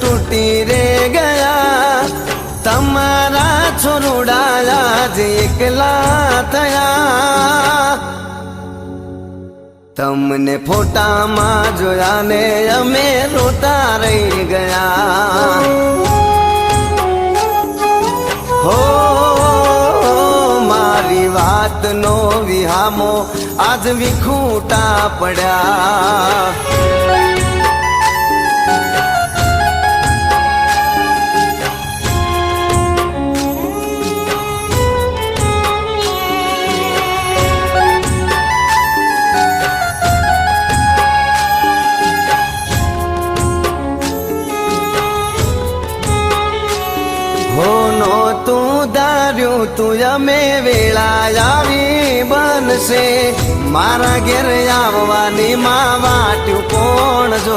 તૂટી રે ગયા, તમારા છોરુડાયા જ એકલા થયા. તમને ફોટામાં જોયા ને અમે રોતા રહી ગયા. હો મારી વાતનો વિહામો આજ વિખૂટા પડ્યા. તું ધાર્યું તું અમે વેળા આવી બનશે, મારા ઘેર આવવાની માં વાટ્યું કોણ જો